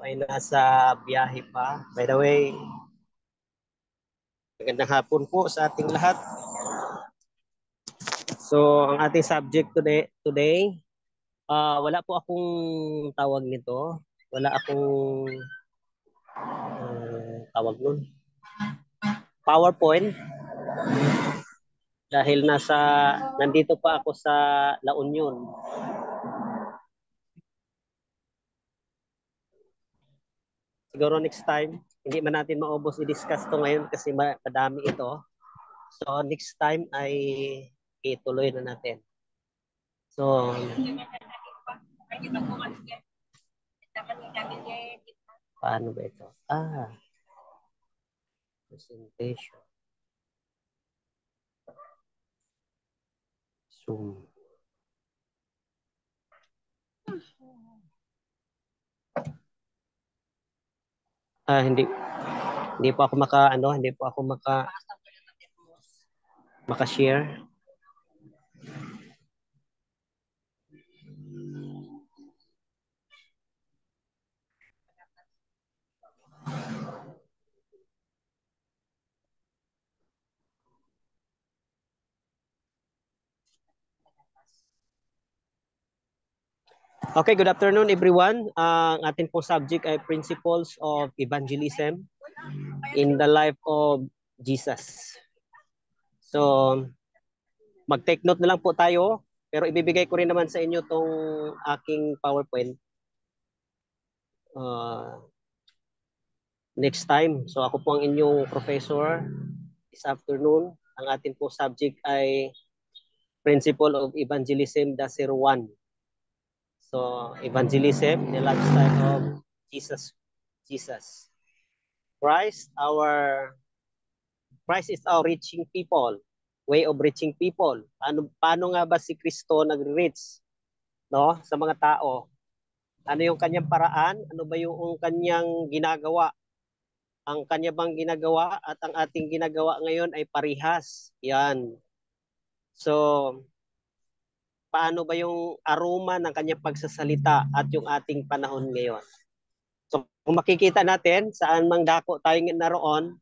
ay nasa biyahe pa. By the way, magandang hapon po sa ating lahat. So, ang ating subject today, wala po akong tawag nito. Wala akong tawag nun. PowerPoint. Dahil nandito pa ako sa La Union. Siguro next time, hindi man natin maubos i-discuss to ngayon kasi madami ito. So, next time ay ituloy na natin. So, paano ba ito? Presentation. Zoom. Hindi po ako maka-share. Okay, good afternoon everyone. Ang ating po subject ay Principles of Evangelism in the Life of Jesus. So, mag-take note na lang po tayo, pero ibibigay ko rin naman sa inyo tong aking PowerPoint next time. So, ako po ang inyong professor this afternoon. Ang ating po subject ay Principle of Evangelism, the 01. So, evangelism, the lifestyle of Jesus. Christ is our reaching people, way of reaching people. Paano nga ba si Kristo nag-reach, no, sa mga tao? Ano yung kanyang paraan? Ano ba yung kanyang ginagawa? Ang kanya bang ginagawa at ang ating ginagawa ngayon ay parihas. Yan. So, paano ba yung aroma ng kanyang pagsasalita at yung ating panahon ngayon? So, kung makikita natin, saan mang dako tayo naroon,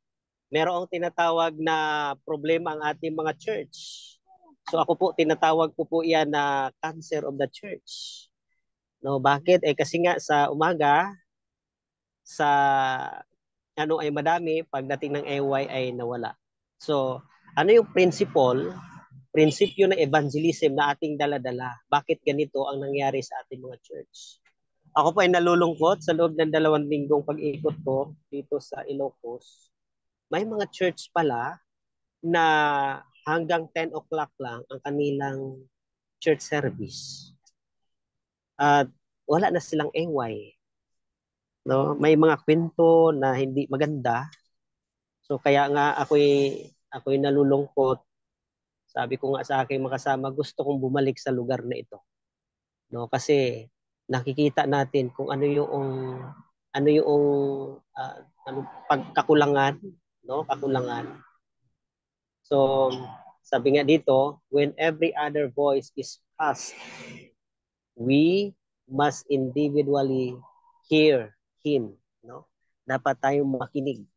merong tinatawag na problema ang ating mga church. So ako po, tinatawag ko po yan na cancer of the church. No, bakit? Kasi nga sa umaga, sa ay madami, pagdating ng AY ay nawala. So, ano yung prinsipyo ng evangelism na ating daladala? Bakit ganito ang nangyari sa ating mga church? Ako po ay nalulungkot sa loob ng 2 linggong pag-ikot ko dito sa Ilocos. May mga church pala na hanggang 10 o'clock lang ang kanilang church service. At wala na silang AY. No? May mga kwento na hindi maganda. So kaya nga ako'y nalulungkot. Sabi ko nga sa aking makasama, gusto kong bumalik sa lugar na ito. No, kasi nakikita natin kung ano yung pagkakulangan, no? Kakulangan. So, sabi nga dito, when every other voice is hushed, we must individually hear Him. No? Dapat tayong makinig.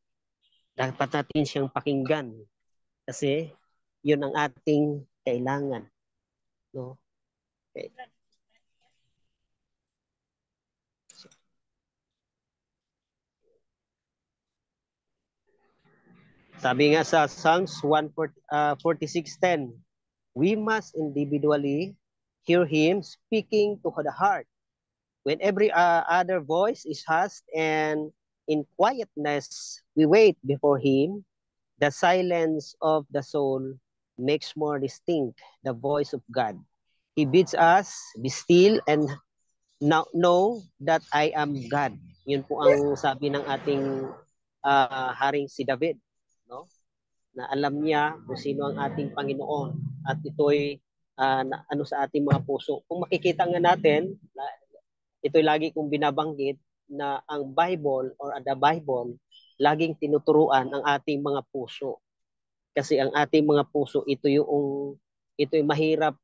Dapat natin siyang pakinggan. Kasi yun ang ating kailangan. No? Okay. Sabi nga sa Psalms 146:10, we must individually hear Him speaking to the heart. When every other voice is hushed and in quietness we wait before Him, the silence of the soul makes more distinct the voice of God. He bids us be still and now know that I am God. Yun po ang sabi ng ating haring si David, no? Na alam niya kung sino ang ating Panginoon at ito'y sa ating mga puso. Kung makikita nga natin, ito'y lagi kong binabanggit na ang Bible or the Bible, laging tinuturuan ang ating mga puso. Kasi ang ating mga puso, ito'y mahirap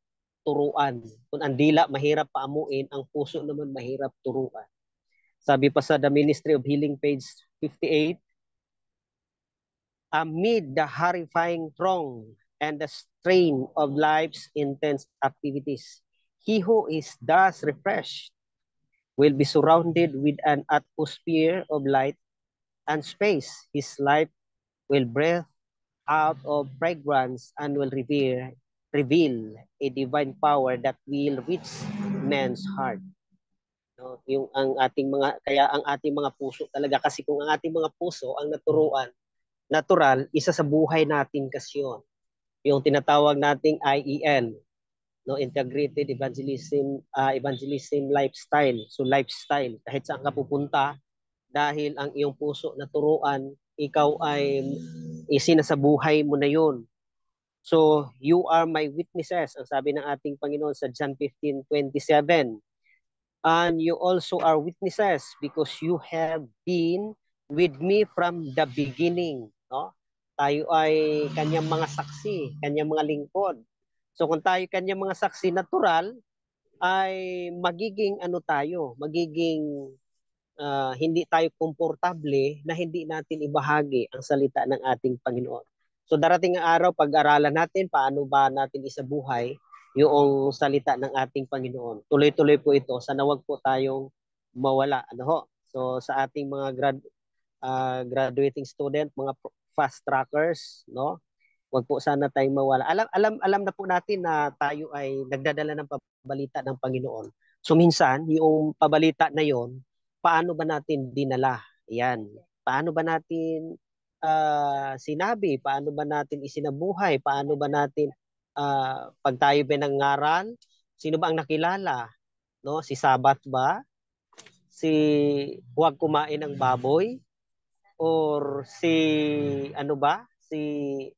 turuan. Kung ang dila mahirap paamuin, ang puso naman mahirap turuan. Sabi pa sa The Ministry of Healing, page 58, amid the horrifying throng and the strain of life's intense activities, he who is thus refreshed will be surrounded with an atmosphere of light and space. His life will breathe out of fragrance and will reveal a divine power that will reach man's heart. No, yung ang ating mga kaya ang ating mga puso talaga, kasi kung ang ating mga puso ang naturuan natural, isa sa buhay natin kasi yun. Yung tinatawag nating IEL, no, integrated evangelism lifestyle. So lifestyle, kahit saan ka pupunta, dahil ang iyong puso naturuan, ikaw ay isinasabuhay mo na yun. So you are my witnesses, ang sabi ng ating Panginoon sa John 15:27. And you also are witnesses because you have been with me from the beginning. No? Tayo ay kanyang mga saksi, kanyang mga lingkod. So kung tayo kanyang mga saksi natural, ay magiging ano tayo, magiging hindi tayo komportable na hindi natin ibahagi ang salita ng ating Panginoon. So darating ang araw, pag-aralan natin paano ba natin isabuhay yung salita ng ating Panginoon. Tuloy-tuloy po ito. Sana wag po tayong mawala. Ano ho? So sa ating mga graduating student, mga fast trackers, no? Wag po sana tayong mawala. Alam na po natin na tayo ay nagdadala ng pabalita ng Panginoon. So minsan, yung pabalita na yon, paano ba natin dinala? Yan. Paano ba natin sinabi? Paano ba natin isinabuhay? Paano ba natin pag tayo pinangaral, sino ba ang nakilala? No, si Sabat ba? Si huwag kumain ng baboy? Or si ano ba? Si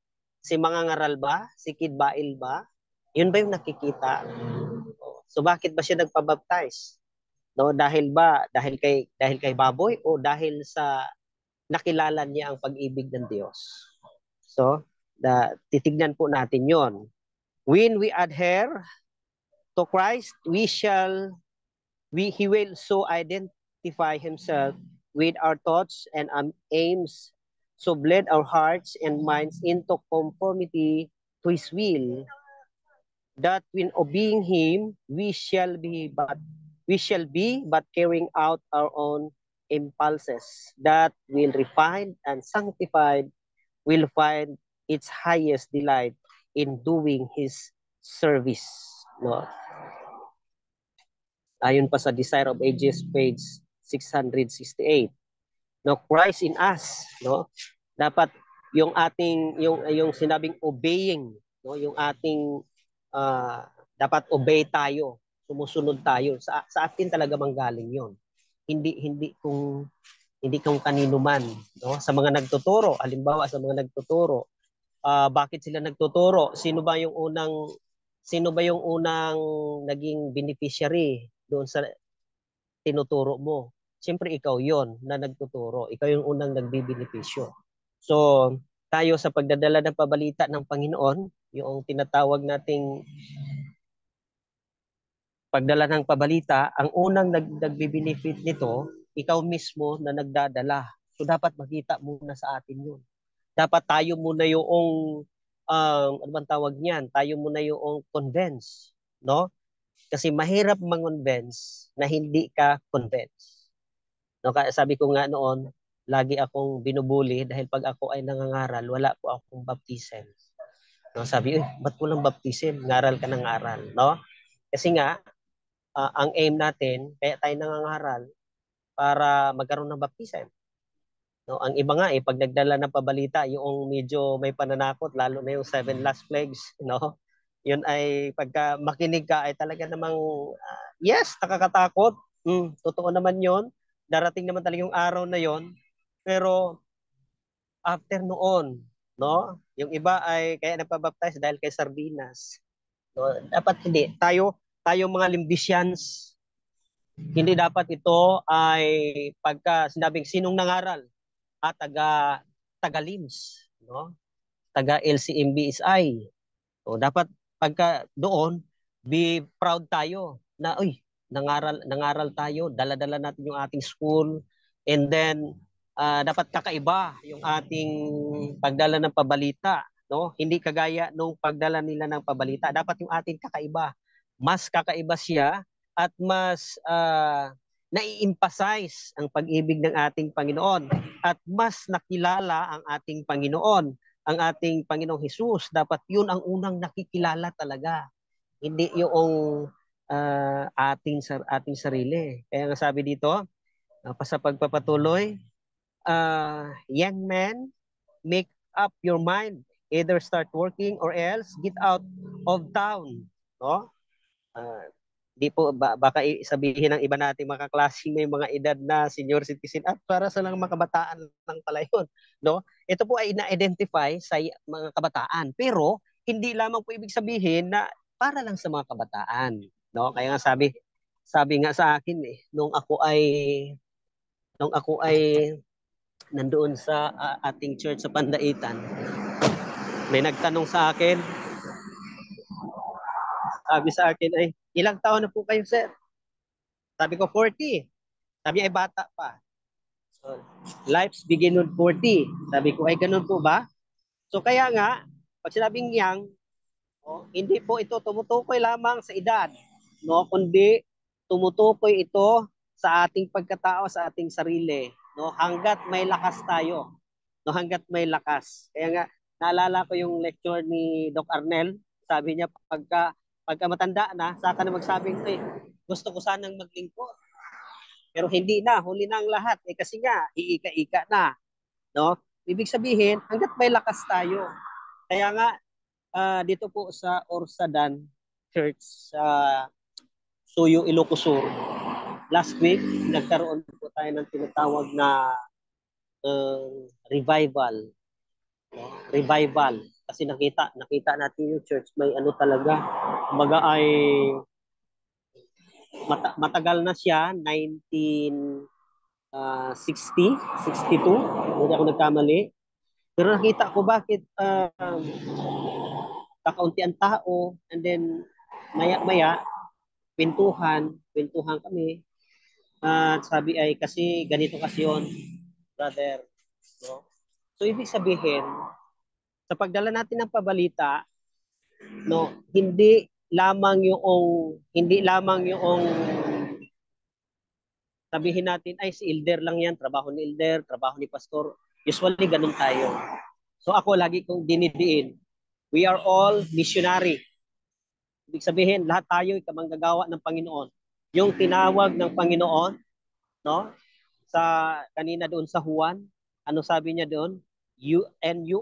mangangaral ba? Si Kid Bail ba? Yun ba yung nakikita? So bakit ba siya nagpabaptize? No, dahil kay baboy o dahil sa nakilala niya ang pag-ibig ng Diyos. So, titignan po natin 'yon. When we adhere to Christ, he will so identify himself with our thoughts and aims, so blend our hearts and minds into conformity to his will, that when obeying him we shall be but carrying out our own impulses that will refine and sanctified will find its highest delight in doing his service. No? Ayon pa sa Desire of Ages, page 668. No, Christ in us, no? Dapat yung sinabing obeying, no, yung ating dapat obey tayo, sumusunod tayo. Sa atin talaga manggaling 'yon. Hindi kung kanino man, no? Sa mga nagtuturo, halimbawa sa mga nagtuturo, bakit sila nagtuturo? Sino ba yung unang naging beneficiary doon sa tinuturo mo? Siyempre ikaw yon na nagtuturo. Ikaw yung unang nagbibenepisyo. So, tayo sa pagdadala ng pabalita ng Panginoon, yung tinatawag nating pagdala ng pabalita, ang unang nagbe-benefit nito, ikaw mismo na nagdadala. So, dapat makita muna sa atin yun. Dapat tayo muna yung ano bang tawag niyan? Tayo muna yung convince, no? Kasi mahirap mang-convince na hindi ka convince. No, kaya sabi ko nga noon, lagi akong binubuli dahil pag ako ay nangangaral, wala po akong baptism. No, sabi, ba't walang baptism? Ngaral ka ng ngaral, no? Kasi nga, ang aim natin, kaya tayo nangangaral, para magkaroon ng baptism. No, ang iba nga pag nagdala ng pabalita, yung medyo may pananakot, lalo na yung 7 last plagues, no? Yun ay pagka makinig ka ay talaga namang yes, nakakatakot. Totoo naman 'yon. Darating naman talaga yung araw na 'yon. Pero after noon, no? Yung iba ay kaya nagpa-baptize dahil kay sardinas. No, dapat hindi tayo mga Limbisyans, hindi dapat ito ay pagka sinabing sinong nangaral at taga-LIMS, no? Taga LCMBSI. So dapat pagka doon be proud tayo na uy, nangaral tayo, dala-dala natin yung ating school, and then dapat kakaiba yung ating pagdala ng pabalita, no? Hindi kagaya nung pagdala nila ng pabalita. Dapat yung ating kakaiba. Mas kakaiba siya at mas nai-emphasize ang pag-ibig ng ating Panginoon at mas nakilala ang ating Panginoon, ang ating Panginoong Hesus. Dapat yun ang unang nakikilala talaga. Hindi yung ating sarili. Kaya nga sabi dito, sa pagpapatuloy, young men, make up your mind. Either start working or else get out of town. No? Di po, baka sabihin ng iba nating mga klaseng may mga edad na senior citizen at para sa lang mga kabataan lang pala yun. No? Ito po ay na-identify sa mga kabataan. Pero hindi lamang po ibig sabihin na para lang sa mga kabataan. No? Kaya nga sabi nga sa akin nung ako ay nandoon sa ating church sa Pandaitan, may nagtanong sa akin, sabi sa akin ay, ilang taon na po kayo, sir? Sabi ko, 40. Sabi ay bata pa. So, lives begin with 40. Sabi ko, ay ganun po ba? So kaya nga, pag sinabing young, hindi po ito tumutukoy lamang sa edad, no? Kundi tumutukoy ito sa ating pagkatao, sa ating sarili, no? Hanggat may lakas tayo, no? Hanggat may lakas. Kaya nga, naalala ko yung lecture ni Doc Arnel, sabi niya, pagka matanda na, saka na magsabing, gusto ko sanang maglingkod. Pero hindi na, huli na ang lahat. Kasi nga, iika-ika na. No? Ibig sabihin, hanggat may lakas tayo. Kaya nga, dito po sa Orsadan Church sa Suyo, Ilocos Sur, last week, nagkaroon po tayo ng tinatawag na revival. No? Revival. Kasi nakita natin yung church, may ano talaga, kumbaga ay matagal na siya, 1960, 62, hindi ako nagkamali. Pero nakita ko bakit kakaunti ang tao, and then maya-maya, kwentuhan kami. At sabi ay kasi ganito kasi yun, brother. No? So ibig sabihin, sa pagdala natin ng pabalita, no, hindi lamang yung sabihin natin ay si elder lang yan, trabaho ni elder, trabaho ni pastor. Usually ganun tayo. So ako lagi kong dinidiin, we are all missionary. Ibig sabihin, lahat tayo ay kamanggagawa ng Panginoon. Yung tinawag ng Panginoon, no? Sa kanina doon sa Juan, ano sabi niya doon? You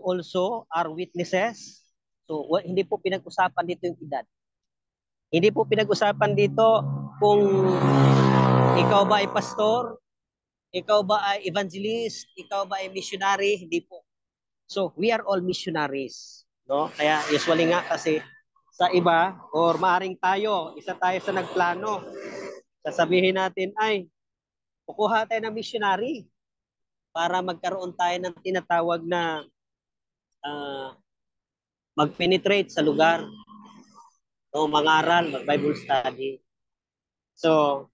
also are witnesses. So hindi po pinag-usapan dito yung edad. Hindi po pinag-usapan dito kung ikaw ba ay pastor, ikaw ba ay evangelist, ikaw ba ay missionary, hindi po. So we are all missionaries, no? Kaya usually nga kasi sa iba or maaring isa tayo sa nagplano. Sasabihin natin ay kukuha tayo ng missionary para magkaroon tayo ng tinatawag na mag-penetrate sa lugar, o mangaral, mag-Bible study. So,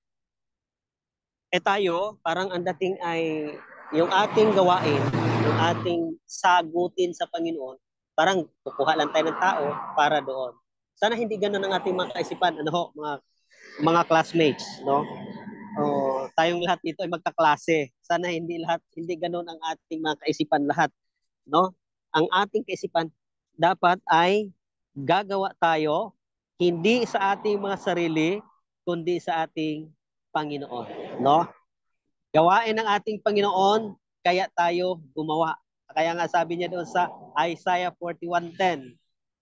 tayo, parang ang dating ay yung ating gawain, yung ating sagutin sa Panginoon, parang kukuha lang tayo ng tao para doon. Sana hindi ganoon ang ating mga kaisipan, mga classmates, no? Tayong lahat dito ay magkaklase. Sana hindi ganoon ang ating mga kaisipan lahat, no? Ang ating kaisipan dapat ay gagawa tayo hindi sa ating mga sarili kundi sa ating Panginoon, no? Gawain ng ating Panginoon kaya tayo gumawa. Kaya nga sabi niya doon sa Isaiah 41:10,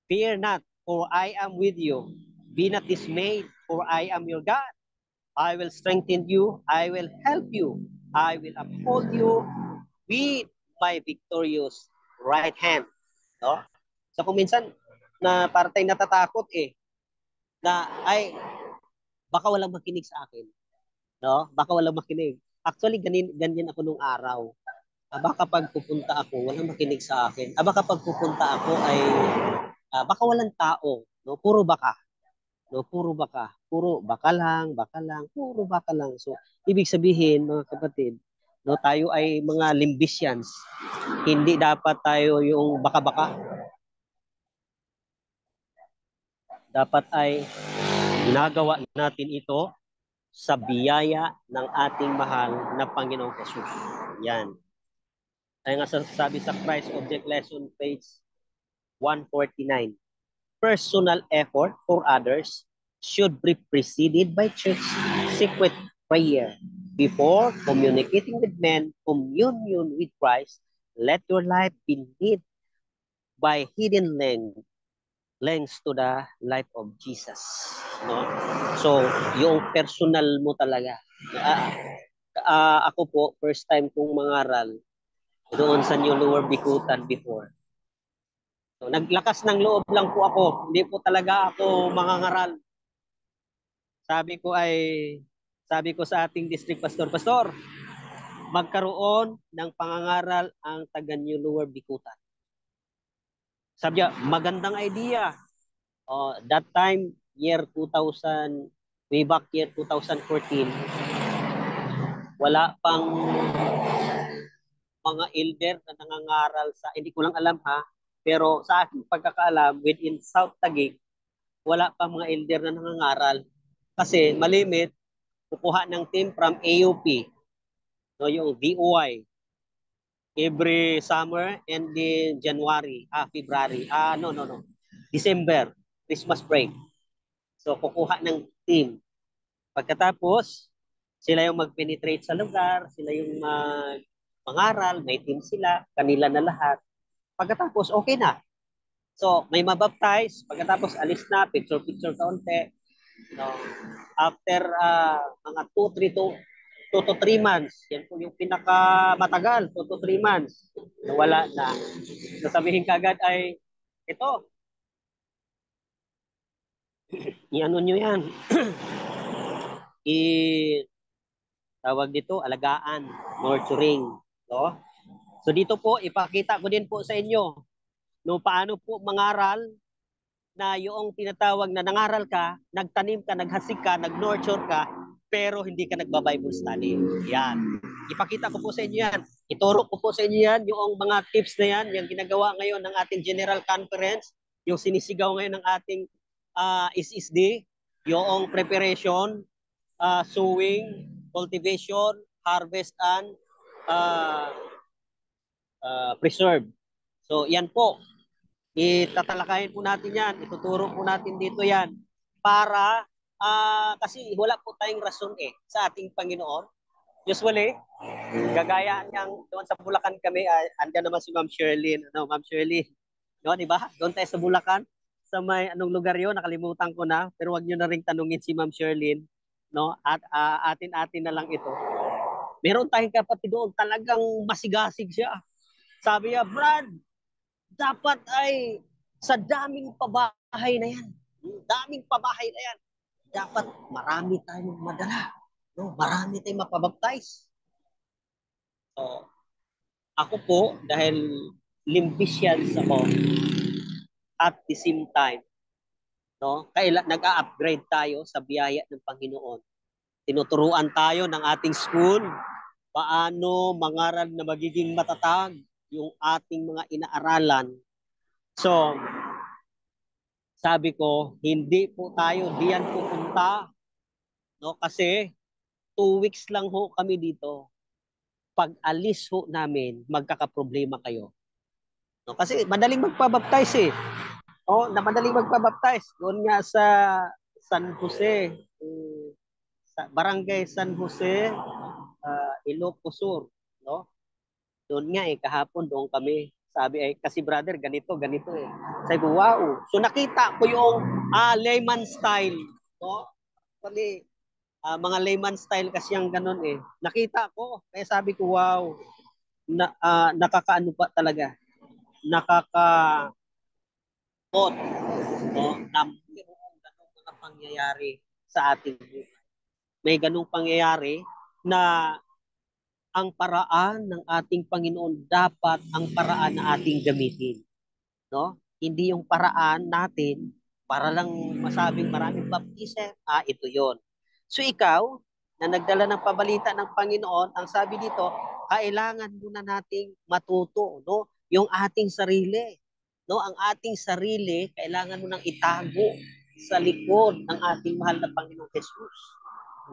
fear not, for I am with you. Be not dismayed, for I am your God. I will strengthen you. I will help you. I will uphold you with my victorious right hand. No? So kung minsan na partay natatakot na ay baka walang makinig sa akin. No? Baka walang makinig. Actually, ganyan ako nung araw. Baka pag pupunta ako, walang makinig sa akin. Baka pag pupunta ako ay baka walang tao. No? Puro baka. No? Puro baka. puro baka lang, puro baka lang. So, ibig sabihin, mga kapatid, no, tayo ay mga limbisians. Hindi dapat tayo yung baka-baka. Dapat ay ginagawa natin ito sa biyaya ng ating mahal na Panginoong Jesus. Yan. Kaya nga sabi sa Christ Object Lesson page 149, personal effort for others should be preceded by church secret prayer. Before communicating with men, communion with Christ, let your life be led by hidden links to the life of Jesus. No? So, yung personal mo talaga. Ako po, first time kong mangaral doon sa New Lower Bikutan before. So, naglakas ng loob lang po ako. Hindi po talaga ako mangangaral. Sabi ko sa ating district pastor, Pastor, magkaroon ng pangangaral ang taga New Lower Bikutan. Sabi niya, magandang idea. That time, year 2000, way back year 2014, wala pang mga elder na nangangaral sa, hindi ko lang alam ha, pero sa aking pagkakaalam, within South Taguig, wala pa mga elder na nangangaral. Kasi malimit, kukuha ng team from AUP, no, yung VOY, every summer and then January, February, no, December, Christmas break. So kukuha ng team. Pagkatapos, sila yung mag-penetrate sa lugar, sila yung mangaral, may team sila, kanila na lahat. Pagkatapos, okay na. So, may mabaptize, pagkatapos alis na, picture-picture kaunti. No? After mga 2 to 3 months, yan po yung pinakamatagal, 2 to 3 months, wala na. Sasabihin kagad ay, ito, i-ano nyo yan, tawag dito, alagaan, nurturing. No? So dito po, ipakita ko din po sa inyo, no, paano po mangaral na yung tinatawag na nangaral ka, nagtanim ka, naghasik ka, nag-nurture ka, pero hindi ka nagba-Bible study. Yan. Ipakita ko po sa inyo yan. Ituro ko po sa inyo yan, yung mga tips na yan, yung ginagawa ngayon ng ating General Conference, yung sinisigaw ngayon ng ating SSD, yung preparation, sowing, cultivation, harvest, and preserve. So, yan po. Itatalakayin po natin yan. Ituturo po natin dito yan. Para, kasi wala po tayong rason sa ating Panginoon. Usually, gagaya niyang doon sa Bulacan kami, andyan naman si Ma'am Sherlyn. Ma'am Sherlyn, no, di ba? Doon tayo sa Bulacan. Sa may anong lugar yun, nakalimutan ko na. Pero wag niyo na ring tanungin si Ma'am Sherlyn. No? At atin-atin na lang ito. Meron tayong kapatid doon, talagang masigasig siya. Sabi niya, Brad, dapat ay sa daming pabahay na yan, dapat marami tayong madala. No? Marami tayong mapabaptize. So, ako po, dahil limbisians ako, at the same time, no, nag-a-upgrade tayo sa biyaya ng Panginoon. Tinuturuan tayo ng ating school paano mangaral na magiging matatag yung ating mga inaaralan. So, sabi ko, hindi po tayo diyan pupunta, no? Kasi 2 weeks lang ho kami dito. Pag alis ho namin, magkakaproblema kayo. No? Kasi madaling magpabaptize eh. Na madaling magpabaptize. Doon nga sa San Jose, sa Barangay San Jose, Ilocos Sur, no? Doon nga kahapon doon kami. Sabi kasi brother, ganito eh. Sabi ko, wow. So nakita ko yung layman style, no? Kasi mga layman style kasi yung ganun eh. Nakita ko, kaya sabi ko, wow. Nakakaano pa talaga. Nakaka-on, no? Na mayroong ganung mga pangyayari sa ating buhay. May ganung pangyayari na ang paraan ng ating Panginoon dapat ang paraan na ating gamitin, no? Hindi yung paraan natin para lang masabing maraming baptism, ito yon. So ikaw, na nagdala ng pabalita ng Panginoon, ang sabi dito, kailangan muna nating matuto, no? Yung ating sarili. No, ang ating sarili, kailangan mo nang itago sa likod ng ating mahal na Panginoong Jesus.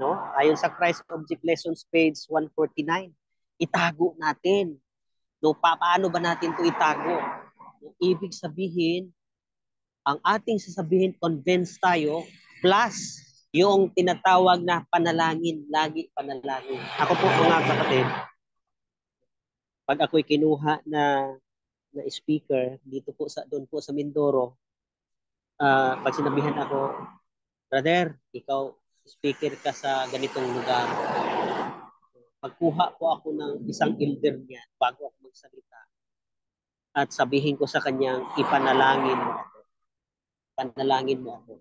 No? Ayon sa Christ Object Lessons page 149, itago natin. No, paano ba natin 'to itago? No, ibig sabihin, ang ating sasabihin, convince tayo, plus yung tinatawag na panalangin, lagi panalangin. Ako po mga kapatid, pag ako'y kinuha na speaker dito po sa doon po sa Mindoro, pag sinabihan ako, brother, ikaw speaker ka sa ganitong lugar. Pagkuha po ako ng isang elder niya bago ako magsalita at sabihin ko sa kanyang ipanalangin mo ako. Panalangin mo ako.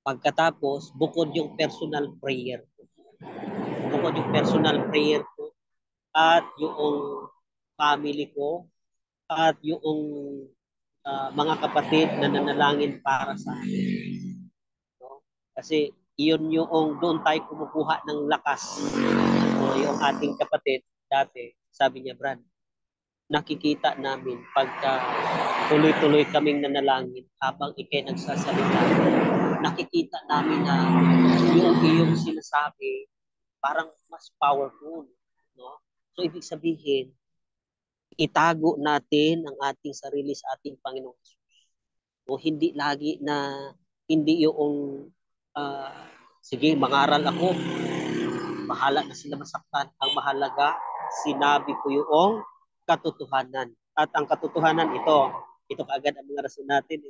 Pagkatapos, bukod yung personal prayer ko. Bukod yung personal prayer ko at yung family ko at yung mga kapatid na nanalangin para sa akin. No? Kasi iyon yung doon tayo kumukuha ng lakas. So, yung ating kapatid dati, sabi niya, Brad, nakikita namin pagka tuloy-tuloy kaming nanalangin habang ikay nagsasalita, nakikita namin na yung iyong sinasabi parang mas powerful. No? So, ibig sabihin, itago natin ang ating sarili sa ating Panginoon Jesus. O hindi lagi na hindi yung sige, mangaral ako, bahala na sila masaktan. Ang mahalaga, sinabi ko yung katotohanan. At ang katotohanan ito kaagad ang mga rason natin.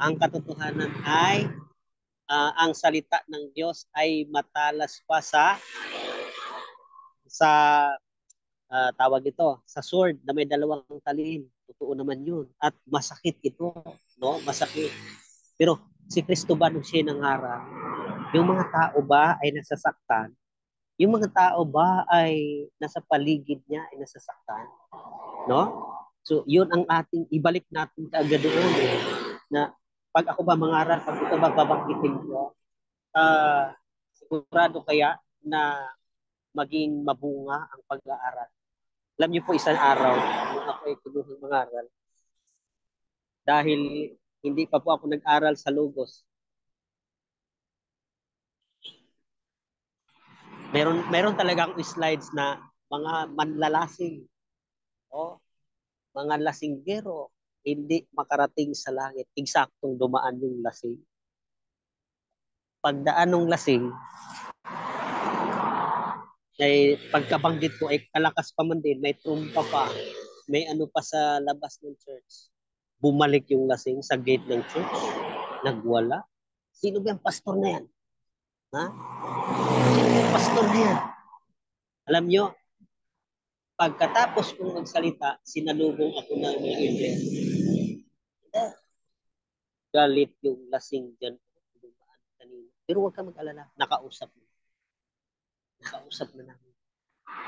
Ang katotohanan ay ang salita ng Diyos ay matalas pa sa tawag ito, sa sword na may dalawang talin. Totoo naman yun. At masakit ito, no? Masakit. Pero si Kristo ba nung siya nangaral, yung mga tao ba ay nasasaktan? Yung mga tao ba ay nasa paligid niya ay nasasaktan? No? So, yun ang ating ibalik natin kaagad doon na pag ako ba mangaral, pag ito ba babanggitin ko, sigurado kaya na maging mabunga ang pag-aaral. Alam niyo po, isang araw, nung ako ay kinuhang mangaral, dahil hindi pa po ako nag-aral sa Logos, meron talagang slides na mga manlalasing, o mga lasinggero, hindi makarating sa langit. Eksaktong dumaan yung lasing. Pagdaan ng lasing, ay pagkabanggit ko ay kalakas pa man din, may trumpa pa, may ano pa sa labas ng church. Bumalik yung lasing sa gate ng church, nagwala. Sino ba yung pastor na yan? Ha? Pastor na yan. Alam nyo, pagkatapos kong magsalita, sinalubong ako ng mga Indian. Galit yung lasing dyan. Pero huwag ka mag-alala, nakausap na. Nakausap na namin.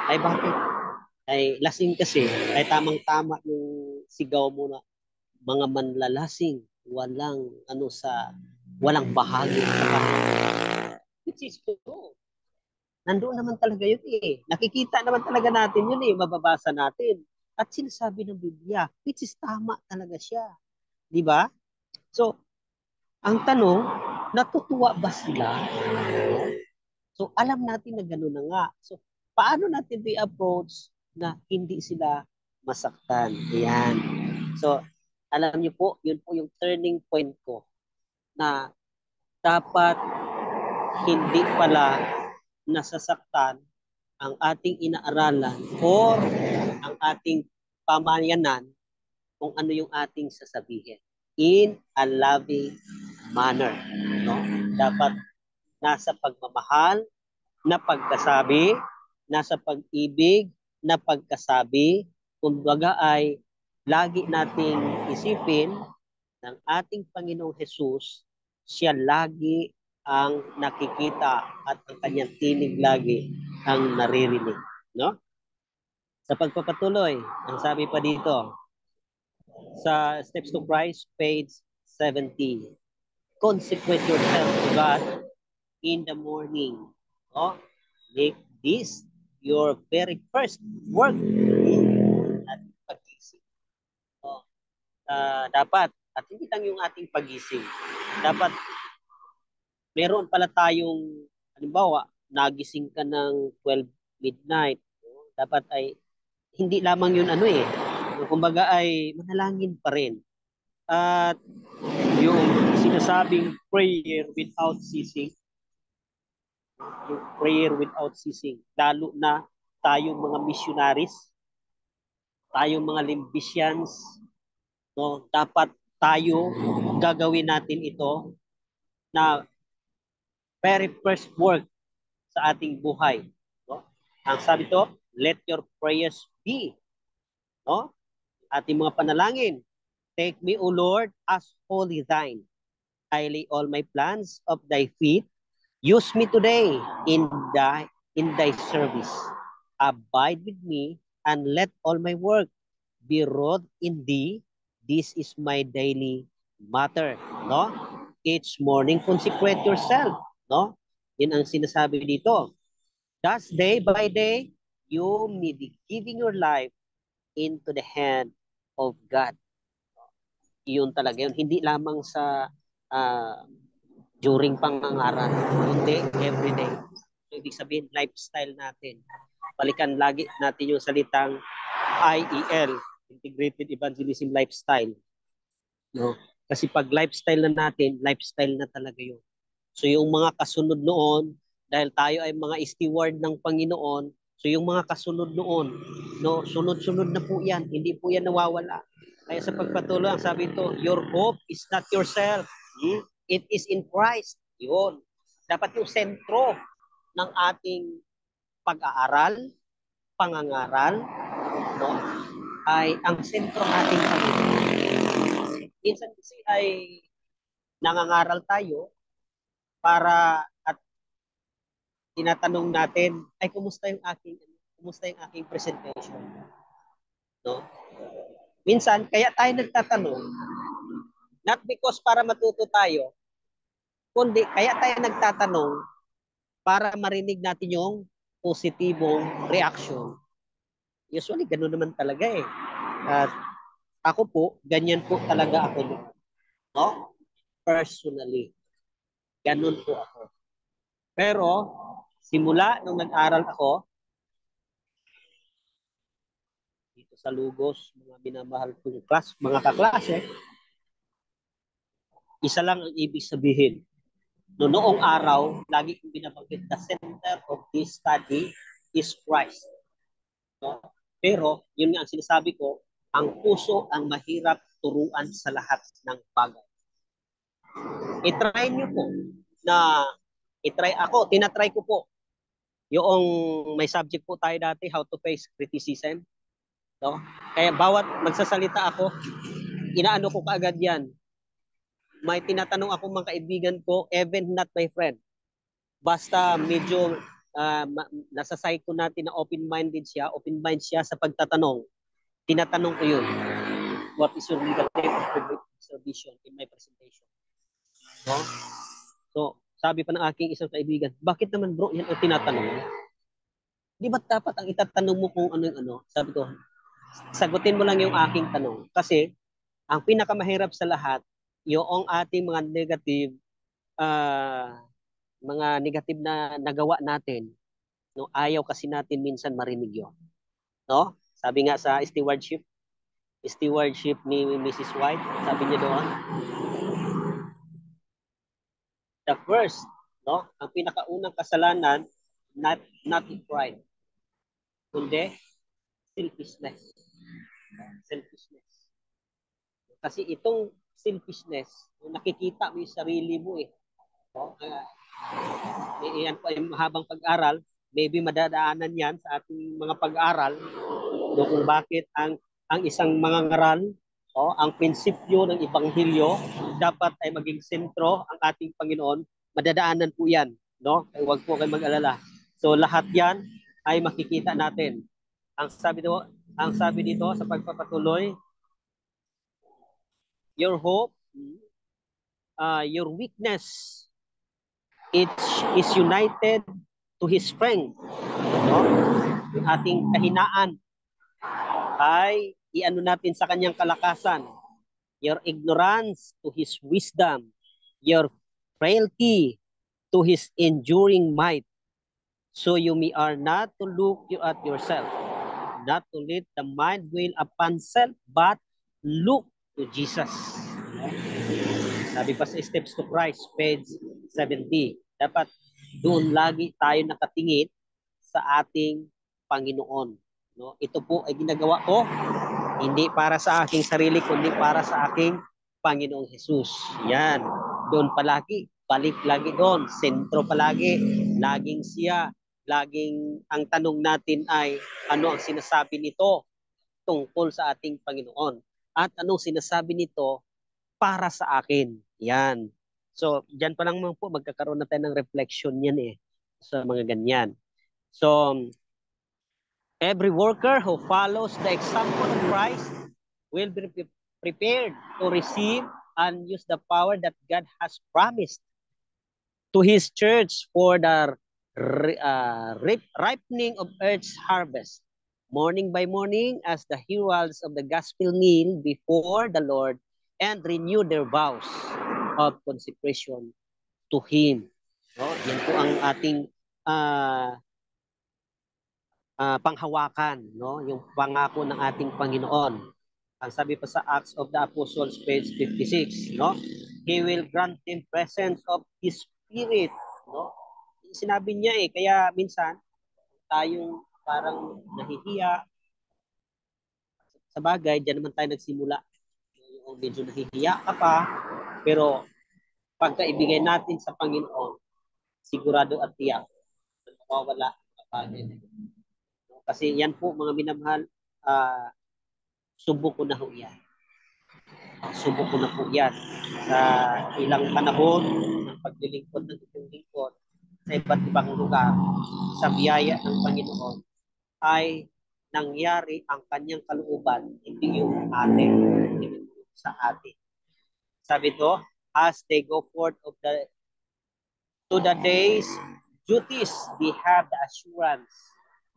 Ay bakit? Ay lasing kasi, ay tamang-tama yung sigaw mo na mga manlalasing, walang bahagi sa kanila. Which is true. Nandoon naman talaga yun eh. Nakikita naman talaga natin yun eh, mababasa natin. At sinasabi ng Biblia, which is tama talaga siya. Di ba? So, ang tanong, natutuwa ba sila? So, alam natin na gano'n na nga. So, paano natin i-approach na hindi sila masaktan? Ayan. So, alam niyo po, yun po yung turning point ko na dapat hindi pala nasasaktan ang ating inaaralan or ang ating pamayanan kung ano yung ating sasabihin in a loving manner. No? Dapat nasa pagmamahal, na pagkasabi, nasa pag-ibig, na pagkasabi, kumbaga ay lagi nating isipin ng ating Panginoong Jesus, siya lagi ang nakikita at ang kanyang tinig lagi ang naririnig. No? Sa pagpapatuloy, ang sabi pa dito, sa Steps to Christ, page 70. consecrate yourself to God in the morning. No? Make this your very first work at pagising. No? Dapat, at hindi lang yung ating pagising, dapat meron pala tayong, halimbawa, nagising ka ng 12 midnight, no? Dapat ay, hindi lamang yun ano eh, kumbaga ay manalangin pa rin. At yung sinasabing prayer without ceasing, yung prayer without ceasing, lalo na tayong mga missionaries, tayong mga limbisians, no, dapat tayo gagawin natin ito na very first work sa ating buhay. No? Ang sabi to, let your prayers be. No? Ating mga panalangin. Take me, O Lord, as wholly thine. I lay all my plans of thy feet. Use me today in thy service. Abide with me and let all my work be wrought in thee. This is my daily matter. No? Each morning consecrate yourself. No? Yan ang sinasabi dito. Thus, day by day, you may be giving your life into the hand of God. Yun talaga yun. Hindi lamang sa during pangangaral, kundi everyday. So, ibig sabihin, lifestyle natin. Balikan lagi natin yung salitang IEL, Integrated Evangelism Lifestyle. No? Kasi pag lifestyle na natin, lifestyle na talaga yun. So yung mga kasunod noon, dahil tayo ay mga steward ng Panginoon, so yung mga kasunod noon, no, sunod-sunod na po yan, hindi po yan nawawala. Kaya sa pagpatuloy, ang sabi ito, your hope is not yourself. It is in Christ. Yun. Dapat yung sentro ng ating pag-aaral, pangangaral, no, ay ang sentro ng ating Panginoon. Minsan kasi ay nangangaral tayo para at tinatanong natin, ay kumusta yung aking presentation? No? Minsan, kaya tayo nagtatanong, not because para matuto tayo, kundi kaya tayo nagtatanong para marinig natin yung positibong reaction. Usually, ganoon naman talaga eh. At ako po, ganyan po talaga ako. No? Personally. Ganun po ako. Pero, simula nung nag-aral ako, dito sa Lugos, mga minamahal kong mga kaklase, isa lang ang ibig sabihin. No, noong araw, lagi kong binabanggit, the center of this study is Christ. No? Pero, yun nga ang sinasabi ko, ang puso ang mahirap turuan sa lahat ng bagay. I-try nyo po na, tinatry ko po, yung may subject po tayo dati, how to face criticism. No? Kaya bawat magsasalita ako, inaano ko kaagad yan. May tinatanong ako mga kaibigan ko, even not my friend. Basta medyo nasa psycho natin na open mind siya sa pagtatanong. Tinatanong ko yun. What is your negative observation in my presentation? No? So, sabi pa ng aking isang kaibigan, bakit naman bro, yan ang tinatanong mo? Di ba dapat ang itatanong mo kung ano yung ano? Sabi ko, sagutin mo lang yung aking tanong. Kasi, ang pinakamahirap sa lahat, yung ating mga negative na nagawa natin, no, ayaw kasi natin minsan marinig yun. No? Sabi nga sa stewardship ni Mrs. White, sabi niya doon, the first, no, ang pinakaunang kasalanan, not in pride, kundi selfishness. Selfishness. Kasi itong selfishness, nakikita mo yung sarili mo eh. No? Yan po ay mahabang pag-aral. Maybe madadaanan yan sa ating mga pag-aral no, kung bakit ang isang mangangaral, ang prinsipyo ng Ebanghelyo dapat ay maging sentro ang ating Panginoon. Madadaanan po yan. No? Ay, huwag po kayo mag-alala. So lahat yan ay makikita natin. Ang sabi dito sa pagpapatuloy, your hope your weakness it is united to His strength. No? Yung ating kahinaan ay iano natin sa kanyang kalakasan. Your ignorance to His wisdom. Your frailty to His enduring might. So you may are not to look you at yourself, not to let the mind dwell upon self, but look to Jesus. Sabi pa sa Steps to Christ, page 70, dapat doon lagi tayo nakatingin sa ating Panginoon. No? Ito po ay ginagawa ko hindi para sa aking sarili, kundi para sa aking Panginoong Jesus. Yan. Doon palagi, balik lagi doon, sentro palagi, laging siya. Laging ang tanong natin ay ano ang sinasabi nito tungkol sa ating Panginoon at anong sinasabi nito para sa akin. Yan. So, diyan pa lang po magkakaroon na tayo ng reflection yan sa mga ganyan. So, every worker who follows the example of Christ will be prepared to receive and use the power that God has promised to His church for the ripening of earth's harvest. Morning by morning, as the heralds of the gospel kneel before the Lord and renew their vows of consecration to Him. No? Yan po ang ating panghawakan, no? Yung pangako ng ating Panginoon. Ang sabi pa sa Acts of the Apostles, page 56, no? He will grant them presence of His Spirit, no? Sinabi niya kaya minsan tayong parang nahihiya. Sa bagay, diyan naman tayo nagsimula. Yung medyo nahihiya ka pa, pero pagka ibigay natin sa Panginoon, sigurado at tiyak, mawawala ang bagay. Kasi yan po, mga minamahal, subok ko na ho yan. Subok ko na po yan sa ilang panahon ng paglilingkod ng itong lingkod sa iba't ibang lugar sa biyaya ng Panginoon ay nangyari ang kanyang kalooban, hindi yung atin, hindi sa atin. Sabi to, as they go forth to the day's duties, they have the assurance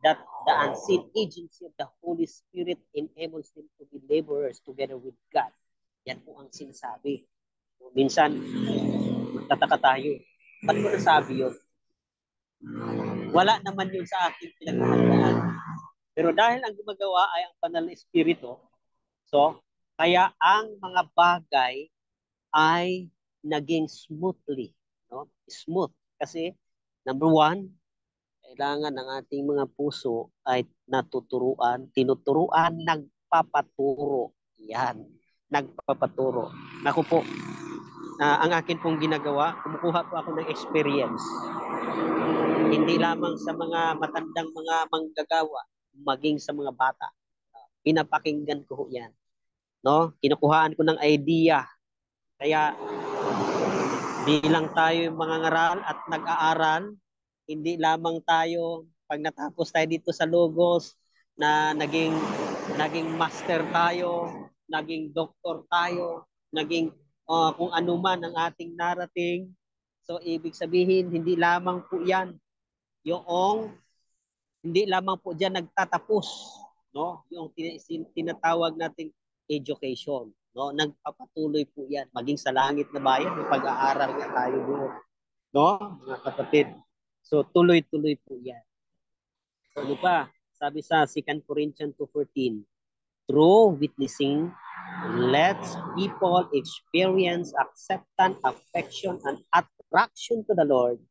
that the unseen agency of the Holy Spirit enables them to be laborers together with God. Yan po ang sinasabi. Minsan, magtataka tayo. Ba't ko nasabi yun? Wala naman yun sa ating pinaghahandaan. Pero dahil ang gumagawa ay ang banal na Espiritu, so, kaya ang mga bagay ay naging smoothly. No? Smooth. Kasi, number one, kailangan ng ating mga puso ay natuturuan, tinuturuan, nagpapaturo. Yan. Nagpapaturo. Ako po, ang akin pong ginagawa, kumukuha po ako ng experience. Hindi lamang sa mga matandang mga manggagawa, maging sa mga bata. Pinapakinggan ko yan. No? Kinukuhaan ko ng idea. Kaya bilang tayo yung mga ngaral at nag-aaral, hindi lamang tayo pag natapos tayo dito sa Logos na naging master tayo, naging doktor tayo, naging kung ano man ang ating narating. So ibig sabihin hindi lamang po 'yan yung hindi lamang po diyan nagtatapos, no? Yung tinatawag nating education, no? Nagpapatuloy po 'yan maging sa langit na bayan, may pag-aaral nga tayo doon, no? Mga kapatid. So tuloy-tuloy po 'yan. So, ano pa? Sabi sa 2 Corinthians 2:14, through witnessing, let people experience acceptance, affection, and attraction to the Lord.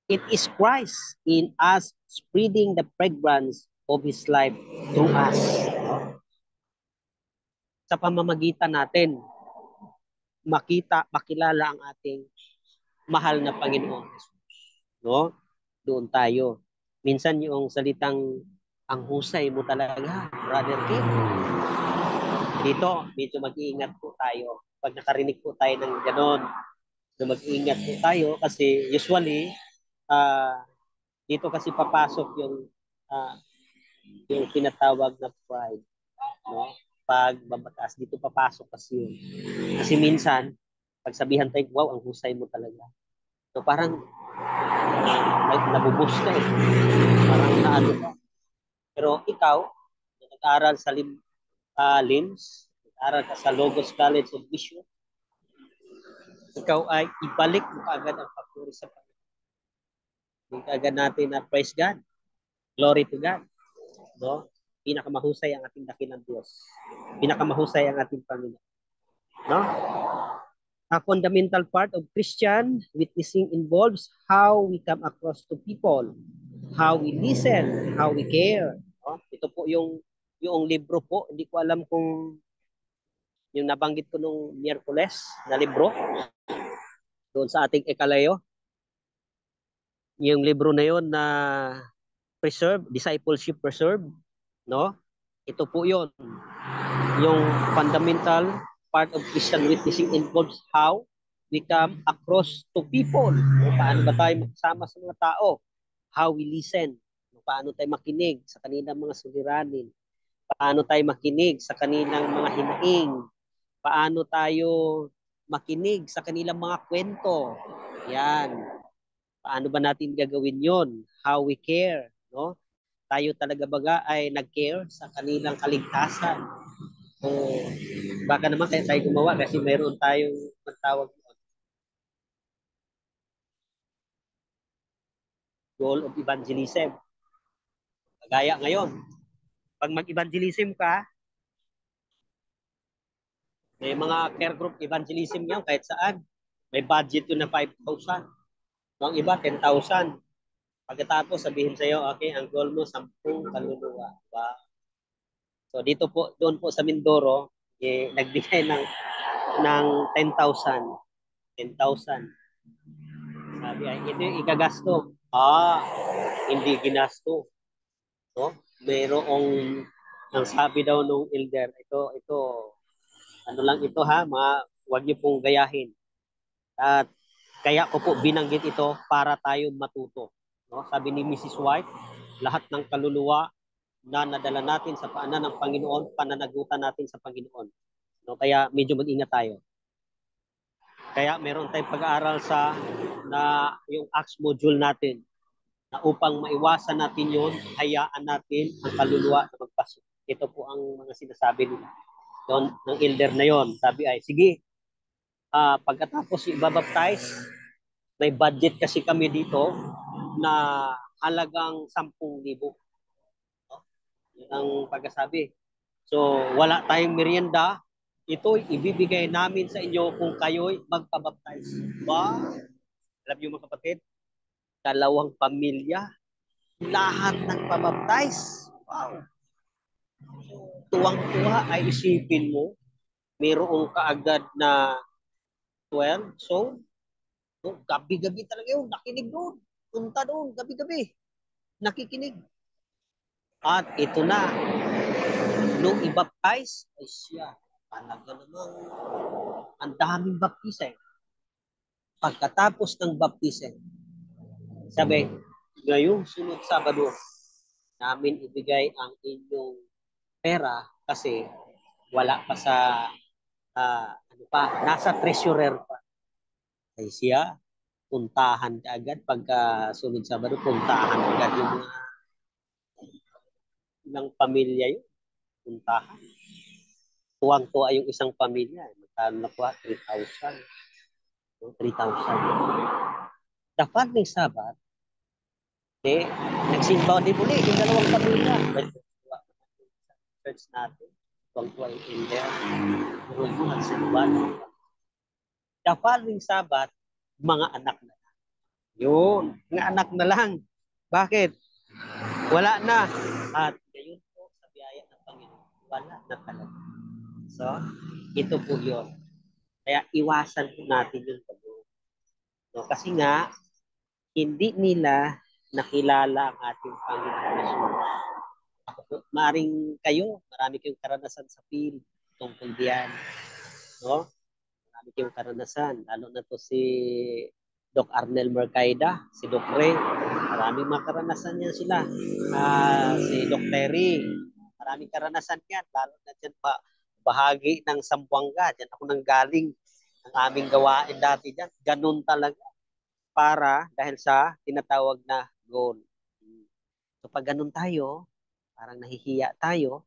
It is Christ in us spreading the fragrance of His life through us. Sa pamamagitan natin, makilala ang ating mahal na Panginoon. No? Doon tayo. Minsan yung salitang ang husay mo talaga, Brother Kim. Dito, medyo mag-iingat po tayo. Pag nakarinig po tayo ng ganon, so mag-iingat po tayo kasi usually, dito kasi papasok yung tinatawag na pride. No? Pag babataas, dito papasok kasi yun. Kasi minsan, Pagsabihan tayo, wow, ang husay mo talaga. So parang nabubus ka eh. Parang naano ka. Pero ikaw, nag-aaral sa LIMS, nag-aaral ka sa Logos College of Vision, ikaw ay ibalik mo agad ang papuri sa Panginoon. Ibalik agad natin na praise God. Glory to God. No? Pinakamahusay ang ating dakilang Diyos. Pinakamahusay ang ating Panginoon. No? A fundamental part of Christian witnessing involves how we come across to people, how we listen, how we care. No? Ito po yung libro po. Hindi ko alam kung yung nabanggit ko nung Miyerkules na libro doon sa ating Ekalayo. Yung libro na yon na Preserve, Discipleship Preserve, no? Ito po yon. Yung fundamental part of Christian witnessing involves how we come across to people. Paano ba tayo makasama sa mga tao? How we listen. Paano tayo makinig sa kanilang mga suliranin? Paano tayo makinig sa kanilang mga hinaing? Paano tayo makinig sa kanilang mga kwento? Yan. Paano ba natin gagawin yon? How we care, no? Tayo talaga baga ay nag-care sa kanilang kaligtasan. O baka naman kaya tayo gumawa kasi mayroon tayong matawag goal of evangelism. Kagaya ngayon, pag mag-evangelism ka, may mga care group evangelism yan kahit saan. May budget yun na 5,000. Ang iba, 10,000. Pagkatapos, sabihin sa'yo, okay, ang goal mo, 10 kaluluwa. Diba? So, dito po, doon po sa Mindoro, nagbigay ng 10,000. 10,000. Sabi ay, ito yung ikagasto. Hindi ginasto. No? Mayroong, ang sabi daw nung elder, ito, ano lang ito ha, wag niyo pong gayahin. At kaya ko po binanggit ito para tayo matuto. No? Sabi ni Mrs. White, lahat ng kaluluwa na nadala natin sa paanan ng Panginoon, pananagutan natin sa Panginoon. No? Kaya medyo mag-ingat tayo. Kaya meron tayong pag-aaral sa yung Acts module natin na upang maiwasan natin yon, hayaan natin ang kaluluwa na magpasok. Ito po ang mga sinasabi nila doon ng elder na yon. Sabi ay, sige, pagkatapos ibabaptize, may budget kasi kami dito na halagang 10,000. No? Yun ang pagkasabi. So, wala tayong merienda. Ito ibibigay namin sa inyo kung kayo'y magpabaptize. Ba? Alam niyo mga kapatid, 2 pamilya, lahat ng pabaptize. Wow. Tuwang-tuwa ay isipin mo, mayroong kaagad na 12. So, gabi-gabi talaga yun, nakinig doon. Punta doon, gabi-gabi. Nakikinig. At ito na, nung i-baptize, ay siya, talaga namang ang daming baptise. Pagkatapos ng baptise, sabi, ngayong sunod Sabado, namin ibigay ang inyong pera kasi wala pa sa nasa treasurer pa. Ay siya, puntahan ka agad pagka sunod Sabado, puntahan agad yung mga ilang pamilya yun. Puntahan. Tuwang-tuwa yung isang pamilya. Magkano na po? 3,000. 3,000. The following Sabbath, nagsimba din muli yung 2 pamilya. Church natin. Tuwang-tuwa yung in there. Puro nagsimba. The following Sabbath, mga anak na lang. Yun, mga anak na lang. Bakit? Wala na. At ngayon po, sa biyaya ng Panginoon, wala na talaga. So, ito po yun. Kaya iwasan po natin yung pag-uwi. No? Kasi nga, hindi nila nakilala ang ating Panginoon Jesus. Maring kayo, marami kayong karanasan sa field tungkol diyan. No? Marami kayong karanasan. Lalo na to si Doc Arnel Mercaida, si Doc Ray. Maraming mga karanasan yan sila. Si Doc Terry. Maraming karanasan yan. Lalo na dyan pa, bahagi ng Sambuanga. Dyan ako nang galing. Ang aming gawain dati dyan, ganun talaga. Para dahil sa tinatawag na goal. So pag ganun tayo, parang nahihiya tayo,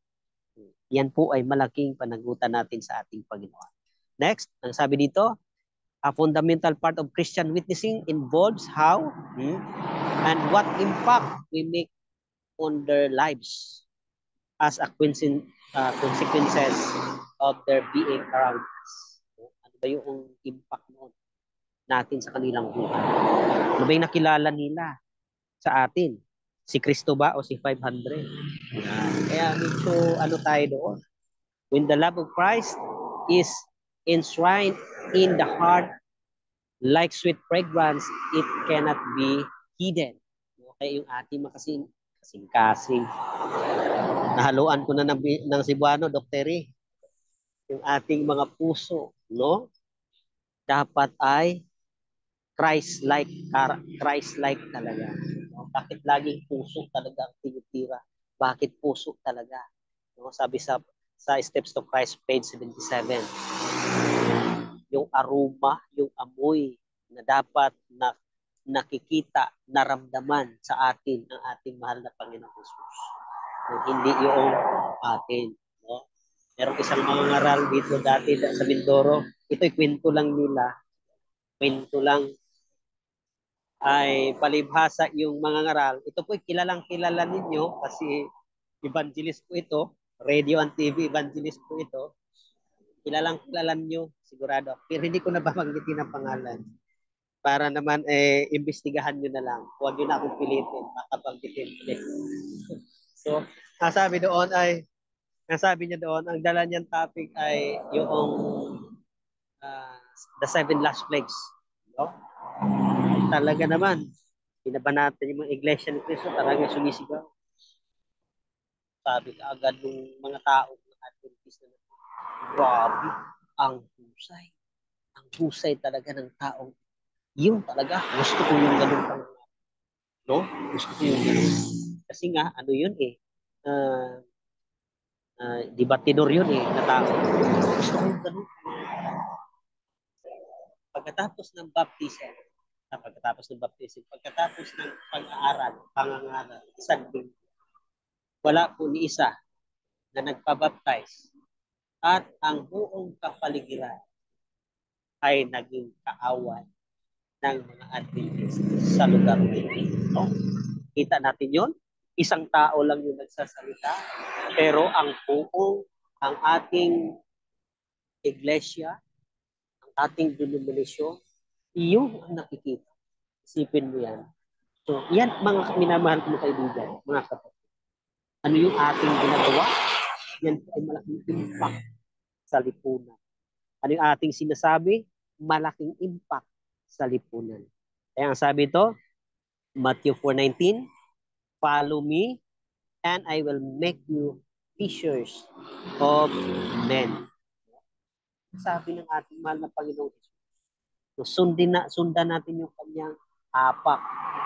yan po ay malaking panagutan natin sa ating Panginoon. Next, ang sabi dito, a fundamental part of Christian witnessing involves how and what impact we make on their lives as a consequences of their being around us. Ano ba yung impact noon natin sa kanilang buhay? Ano ba yung nakilala nila sa atin? Si Kristo ba o si 500? Kaya medyo ano tayo doon. When the love of Christ is enshrined in the heart like sweet fragrance, it cannot be hidden. Okay, yung ating kasing-kasing. Nahaluan ko na ng Cebuano, Dokteri. Yung ating mga puso, no? Dapat ay Christ-like, Christ-like talaga. No? Bakit laging puso talaga ang tinitira? Bakit puso talaga? No? Sabi sa Steps to Christ, page 77. Yung aroma, yung amoy na dapat na nakikita, naramdaman sa atin ng ating mahal na Panginoong Jesus. No? Hindi yung atin. No? Meron isang mga ngaral dito dati sa Mindoro. Ito'y kwento lang nila. Kwento lang ay palibhasa yung mga ngaral. Ito po kilalang kilala ninyo kasi evangelist po ito. Radio and TV evangelist po ito. Kilalang kilala nyo sigurado. Pero hindi ko na babanggitin ang pangalan. Para naman imbestigahan nyo na lang. Huwag nyo na akong pilitin. Makabanggitin ulit. So, nasabi niya doon, ang dala niyang topic ay yung the 7 last plagues. No? Talaga naman, binabanatan yung mga iglesia ni Cristo, talaga sumisigaw. Sabi ka agad ng mga tao ng Adventist na grabe, ang husay. Ang husay talaga ng taong yung talaga, gusto ko yung ganun pang no? Gusto ko yung ganun. Kasi nga, ano yun debatidor yun na tao. Gusto ko yung ganun. Pagkatapos ng baptism, pagkatapos ng pag-aaral, pangangaral, isang din, wala po ni isa na nagpabaptize at ang buong kapaligiran ay naging kaaway ng mga Adventist sa lugar nito. No? Kita natin yon. Isang tao lang yung nagsasalita, pero ang ating iglesia, ang ating denominasyon, iyon ang nakikita. Isipin mo yan. So, yan mga minamahal ko kaibigan, mga kapatid. Ano yung ating ginagawa? Yan ay malaking impact sa lipunan. Ano yung ating sinasabi? Malaking impact sa lipunan. Kaya ang sabi ito, Matthew 4:19, follow me and I will make you fishers of men. Sabi ng ating mahal na Panginoon Jesus. So, sundan natin yung kanyang apak.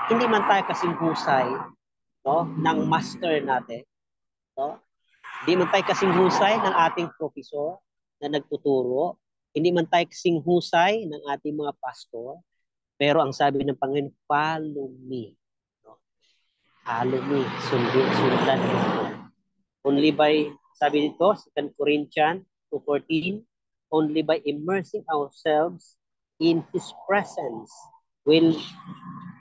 Hindi man tayo kasing husay, no, ng master natin, no? Hindi man tayo kasing husay ng ating professor na nagtuturo, hindi man tayo kasing husay ng ating mga pastor, pero ang sabi ng Panginoon, follow me. No? Follow me, sundan mo. Only by, sabi dito, 2 Corinthians 2:14, only by immersing ourselves in His presence will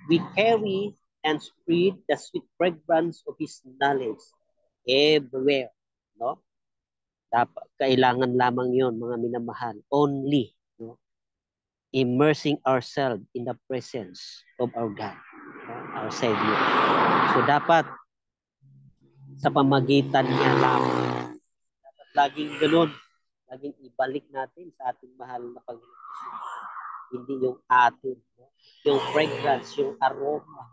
we carry and spread the sweet fragrance of His knowledge everywhere. No? Dapat, kailangan lamang yon mga minamahal. Only. No? Immersing ourselves in the presence of our God, our Savior. So dapat sa pamagitan niya lamang. Dapat laging ganun. Laging ibalik natin sa ating mahal na Panginoon. Hindi yung atin. Yung fragrance, yung aroma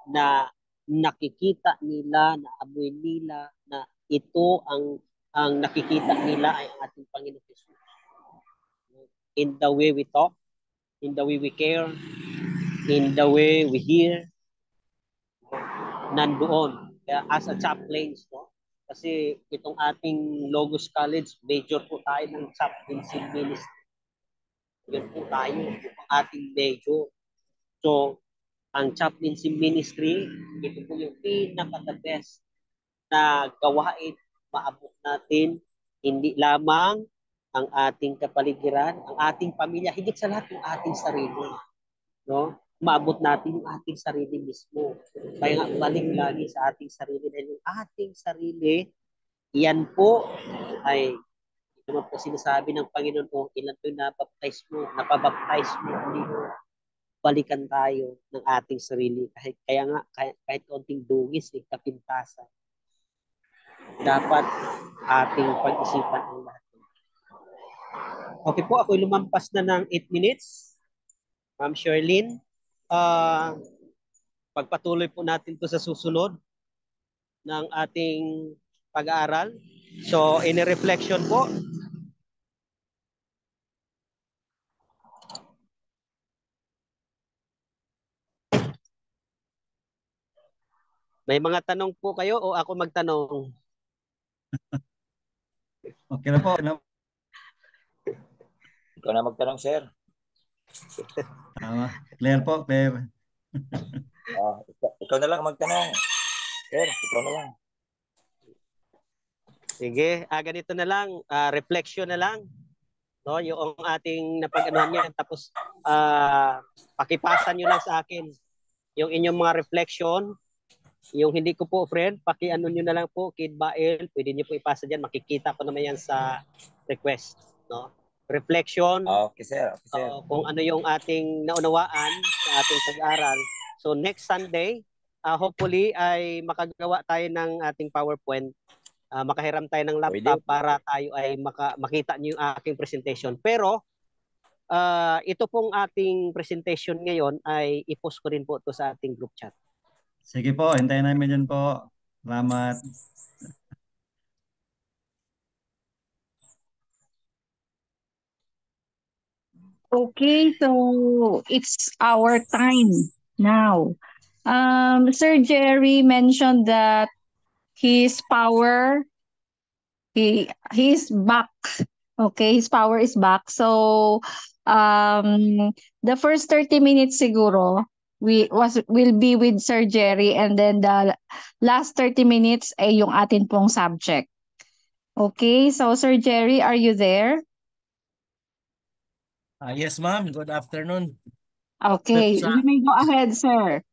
na nakikita nila, na amoy nila, na ito ang nakikita nila ay ating Panginoon Jesus. In the way we talk, in the way we care, in the way we hear, nandoon. Kaya as a chaplains, no? Kasi itong ating Logos College, major po tayo ng chaplaincy ministry. Yun po tayo, yun po ang ating medyo. So, ang chaplaincy ministry, ito po yung pinaka-the best na gawain maabot natin hindi lamang ang ating kapaligiran, ang ating pamilya, higit sa lahat yung ating sarili, no? Maabot natin yung ating sarili mismo. Kaya nga balik lagi sa ating sarili dahil yung ating sarili, yan po ay ito naman po sinasabi ng Panginoon po, ilan po yung napabaptize mo, hindi mo balikan tayo ng ating sarili. Kaya nga, kahit konting dugis, kapintasan, dapat ating pag-isipan ang lahat. Okay po, ako lumampas na ng 8 minutes. Ma'am Sherlyn, pagpatuloy po natin to sa susunod ng ating pag-aaral. So, in a reflection po, may mga tanong po kayo o ako magtanong? Okay na po. Ikaw na magtanong, sir. Tama. Clear po, clear. Ikaw na lang magtanong. Sir, ikaw na lang. Sige, ganito na lang, reflection na lang. No, yung ating napag-anuhan yan. Tapos, pakipasan nyo lang sa akin yung inyong mga reflection. Yung hindi ko po, friend, paki-ano nyo na lang po, Kid Bael, pwede nyo po ipasa dyan. Makikita ko naman yan sa request. No? Reflection. Okay, sir. Okay, sir. Kung ano yung ating naunawaan sa ating pag-aaral. So, next Sunday, hopefully, ay makagawa tayo ng ating PowerPoint. Makahiram tayo ng laptop para tayo ay makita niyo yung aking presentation. Pero, ito pong ating presentation ngayon ay i-post ko rin po ito sa ating group chat. Sige po, hintayin namin dyan po. Salamat. Okay, so it's our time now. Sir Jerry mentioned that his power, he's back. Okay, his power is back. So, the first 30 minutes siguro will be with Sir Jerry, and then the last 30 minutes ay yung atin pong subject. Okay, so Sir Jerry, are you there? Yes, ma'am. Good afternoon. Okay, you may go ahead, sir.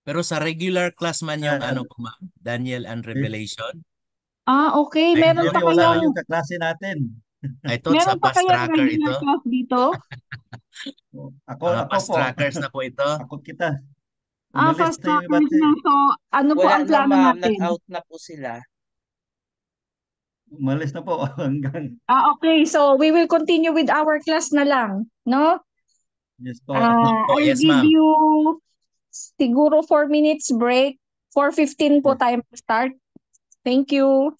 Pero sa regular class man yung ano po, ma'am, Daniel and Revelation. Okay. Meron pa wala kayang yung kaklase natin. I thought sa meron pa fast kayang tracker regular ito. class dito? Ako Fast po. trackers na po ito. Ako kita. Fast trackers na. So, ano po ang plano natin? Nag-out na po sila. Umalis na po hanggang. Okay. So, we will continue with our class na lang, no? Yes po. I'll yes, give ma'am. you siguro 4 minutes break. 4:15 po tayo start. Thank you.